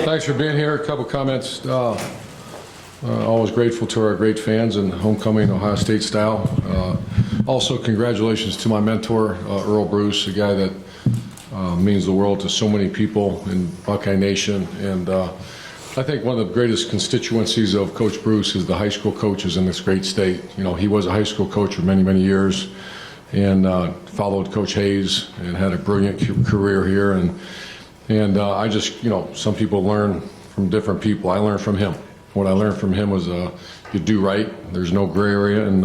Thanks for being here. A couple comments. Always grateful to our great fans and homecoming Ohio State style. Also, congratulations to my mentor, Earl Bruce, a guy that means the world to so many people in Buckeye Nation. And I think one of the greatest constituencies of Coach Bruce is the high school coaches in this great state. You know, he was a high school coach for many, many years and followed Coach Hayes and had a brilliant career here. And I just, you know, some people learn from different people. I learned from him. What I learned from him was you do right. There's no gray area in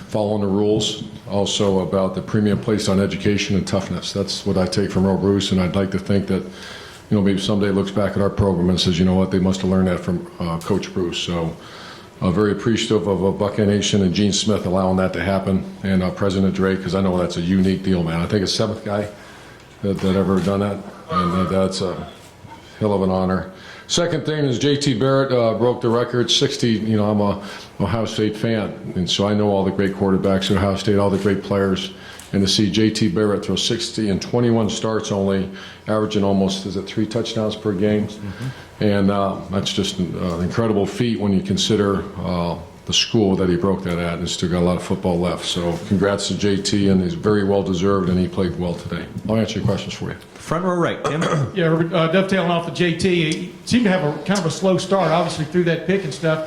following the rules. Also about the premium placed on education and toughness. That's what I take from Earl Bruce, and I'd like to think that, you know, maybe someday looks back at our program and says, you know what, they must have learned that from Coach Bruce. So very appreciative of Buckeye Nation and Gene Smith allowing that to happen, and President Drake, because I know that's a unique deal, man. I think it's the 7th guy that ever done that, and that's a hell of an honor. Second thing is JT Barrett broke the record, 60. You know, I'm a Ohio State fan, and so I know all the great quarterbacks at Ohio State, all the great players, and to see JT Barrett throw 60 in 21 starts only, averaging almost, is it 3 touchdowns per game? Mm-hmm. And that's just an incredible feat when you consider the school that he broke that at, and still got a lot of football left. So congrats to JT, and he's very well deserved, and he played well today. I'll answer your questions for you. Front row right, Tim. Yeah, dovetailing off of JT, he seemed to have a kind of a slow start, obviously through that pick and stuff.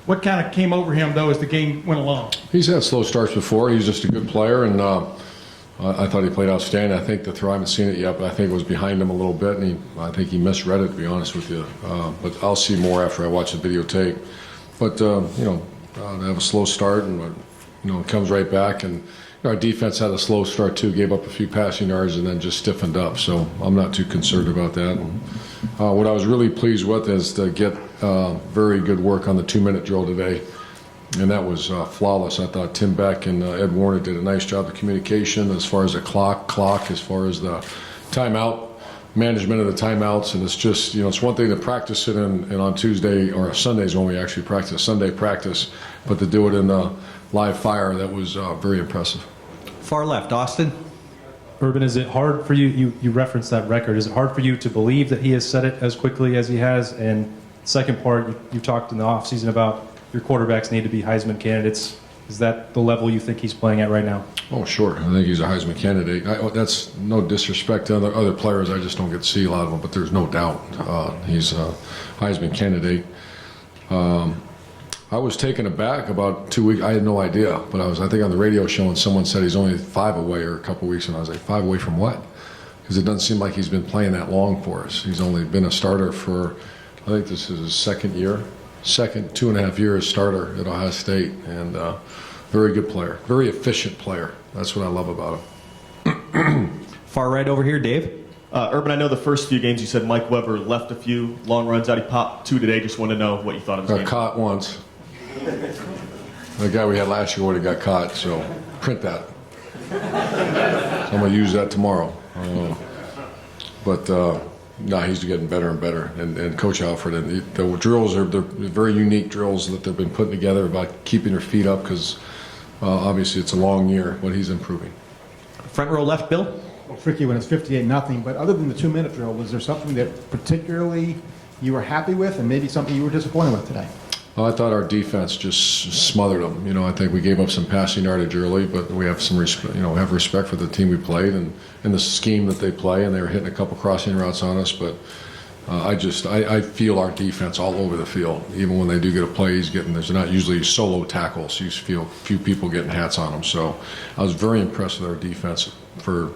What kind of came over him, though, as the game went along? He's had slow starts before. He's just a good player, and I thought he played outstanding. I think the throw, I haven't seen it yet, but I think it was behind him a little bit, and I think he misread it, to be honest with you. But I'll see more after I watch the videotape. But, you know, they have a slow start, and, you know, it comes right back. And our defense had a slow start, too, gave up a few passing yards and then just stiffened up. So I'm not too concerned about that. And, what I was really pleased with is to get very good work on the 2-minute drill today. And that was flawless. I thought Tim Beck and Ed Warner did a nice job of communication as far as the clock, as far as the timeout, management of the timeouts. And it's just, you know, it's one thing to practice it and on Tuesday or Sundays when we actually practice, Sunday practice, but to do it in the live fire, that was very impressive. Far left, Austin. Urban, is it hard for you, you referenced that record, is it hard for you to believe that he has set it as quickly as he has? And second part, you talked in the offseason about your quarterbacks need to be Heisman candidates. Is that the level you think he's playing at right now? Oh, sure. I think he's a Heisman candidate. That's no disrespect to other players. I just don't get to see a lot of them, but there's no doubt he's a Heisman candidate. I was taken aback about 2 weeks. I had no idea, but I think on the radio show and someone said he's only 5 away or a couple weeks, and I was like, 5 away from what? Because it doesn't seem like he's been playing that long for us. He's only been a starter for, I think this is his second 2.5 years starter at Ohio State, and very good player, very efficient player. That's what I love about him. Far right over here, Dave. Urban, I know the first few games you said Mike Weber left a few long runs out. He popped 2 today. Just want to know what you thought of his game. Got caught once. The guy we had last year would have got caught, so print that. So I'm going to use that tomorrow. No, he's getting better and better. And Coach Alfred, and the drills they're very unique drills that they've been putting together about keeping their feet up because obviously it's a long year, but he's improving. Front row left, Bill. Well, tricky when it's 58-0, but other than the 2-minute drill, was there something that particularly you were happy with and maybe something you were disappointed with today? I thought our defense just smothered them. You know, I think we gave up some passing yardage early, but we have some respect. You know, have respect for the team we played and the scheme that they play. And they were hitting a couple crossing routes on us, but I feel our defense all over the field. Even when they do get a play, there's not usually solo tackles. You feel a few people getting hats on them. So I was very impressed with our defense. For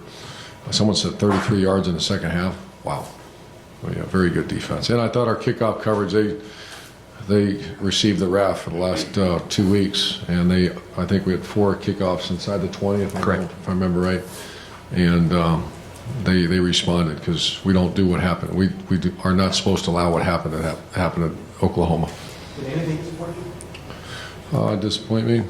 someone said 33 yards in the second half. Wow, well, yeah, very good defense. And I thought our kickoff coverage, they received the wrath for the last 2 weeks, and I think we had 4 kickoffs inside the 20, if I remember right, and they responded because we don't do what happened. We are not supposed to allow what happened to happen at Oklahoma. Did anything disappoint you? Disappoint me?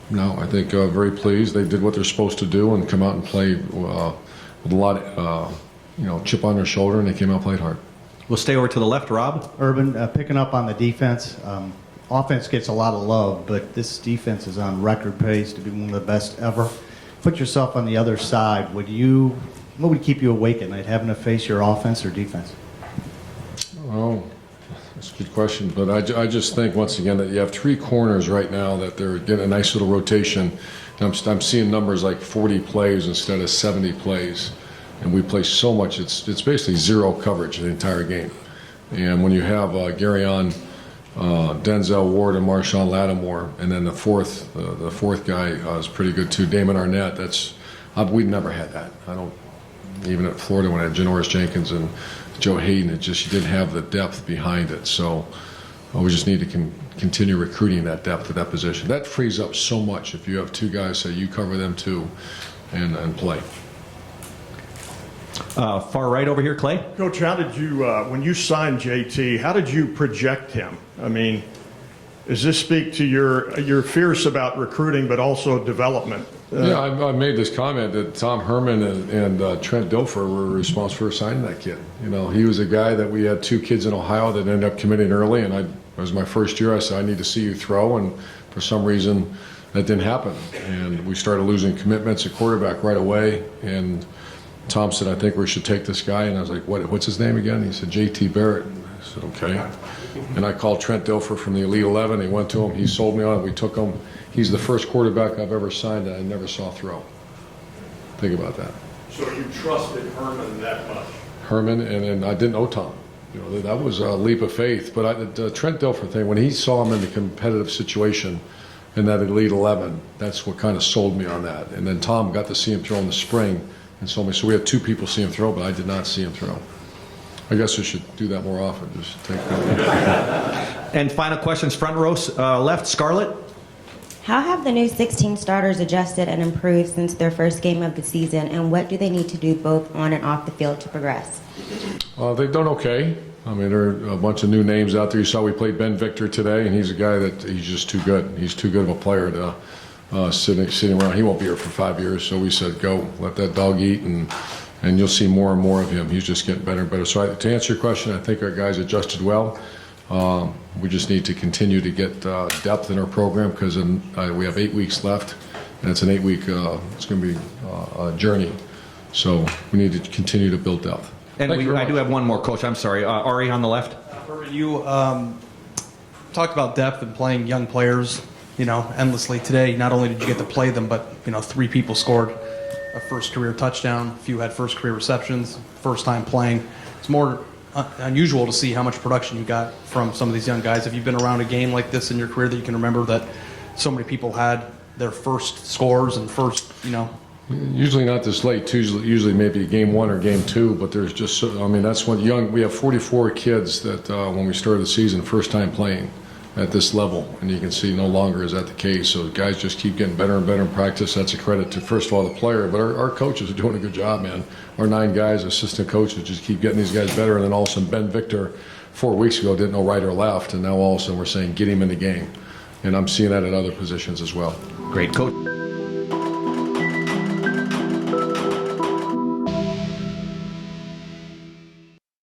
No, I think very pleased. They did what they're supposed to do and come out and play with a lot of chip on their shoulder, and they came out and played hard. We'll stay over to the left, Rob. Urban, picking up on the defense. Offense gets a lot of love, but this defense is on record pace to be one of the best ever. Put yourself on the other side. What would keep you awake at night, having to face your offense or defense? Well, That's a good question, but I just think, once again, that you have 3 corners right now that they're getting a nice little rotation. And I'm seeing numbers like 40 plays instead of 70 plays, and we play so much, it's basically 0 coverage the entire game. And when you have Garyon, Denzel Ward, and Marshawn Lattimore, and then the fourth guy is pretty good too, Damon Arnett. We've never had that. Even at Florida when I had Janoris Jenkins and Joe Hayden, you didn't have the depth behind it. So we just need to continue recruiting that depth at that position. That frees up so much if you have 2 guys, say you cover them too, and play. Far right over here, Clay. Coach, how did you, when you signed JT, how did you project him? I mean, does this speak to your fierce about recruiting, but also development? Yeah, I made this comment that Tom Herman and Trent Dilfer were responsible for signing that kid. You know, he was a guy that we had 2 kids in Ohio that ended up committing early, and it was my first year. I said, I need to see you throw, and for some reason that didn't happen. And we started losing commitments at quarterback right away, and Tom said, I think we should take this guy. And I was like, what's his name again? He said, JT Barrett. I said, okay. And I called Trent Dilfer from the Elite 11. He went to him. He sold me on it. We took him. He's the first quarterback I've ever signed that I never saw throw. Think about that. So you trusted Herman that much? Herman, and I didn't know Tom. You know, that was a leap of faith. But the Trent Dilfer thing, when he saw him in the competitive situation in that Elite 11, that's what kind of sold me on that. And then Tom got to see him throw in the spring and sold me. So we had 2 people see him throw, but I did not see him throw. I guess we should do that more often. Just take that. And final questions, front row left, Scarlett. How have the new 16 starters adjusted and improved since their first game of the season, and what do they need to do both on and off the field to progress? They've done okay. I mean, there are a bunch of new names out there. You saw we played Ben Victor today, and he's a guy that he's just too good. He's too good of a player to sitting around. He won't be here for 5 years, so we said, go, let that dog eat, and you'll see more and more of him. He's just getting better and better. So to answer your question, I think our guys adjusted well. We just need to continue to get depth in our program because we have 8 weeks left, and it's an 8-week, it's going to be a journey. So we need to continue to build depth. And I do have one more, Coach. I'm sorry. Ari on the left. You talked about depth and playing young players, endlessly today. Not only did you get to play them, but, 3 people scored a first career touchdown. A few had first career receptions, first time playing. It's more unusual to see how much production you got from some of these young guys. Have you been around a game like this in your career that you can remember that so many people had their first scores and first, Usually not this late. Usually maybe game 1 or game 2, but there's just, that's when we have 44 kids that when we started the season, first time playing at this level, and you can see no longer is that the case. So guys just keep getting better and better in practice. That's a credit to, first of all, the player, but our coaches are doing a good job, man. Our 9 guys, assistant coaches, just keep getting these guys better, and then all of a sudden Ben Victor 4 weeks ago didn't know right or left, and now all of a sudden we're saying get him in the game. And I'm seeing that at other positions as well. Great, Coach.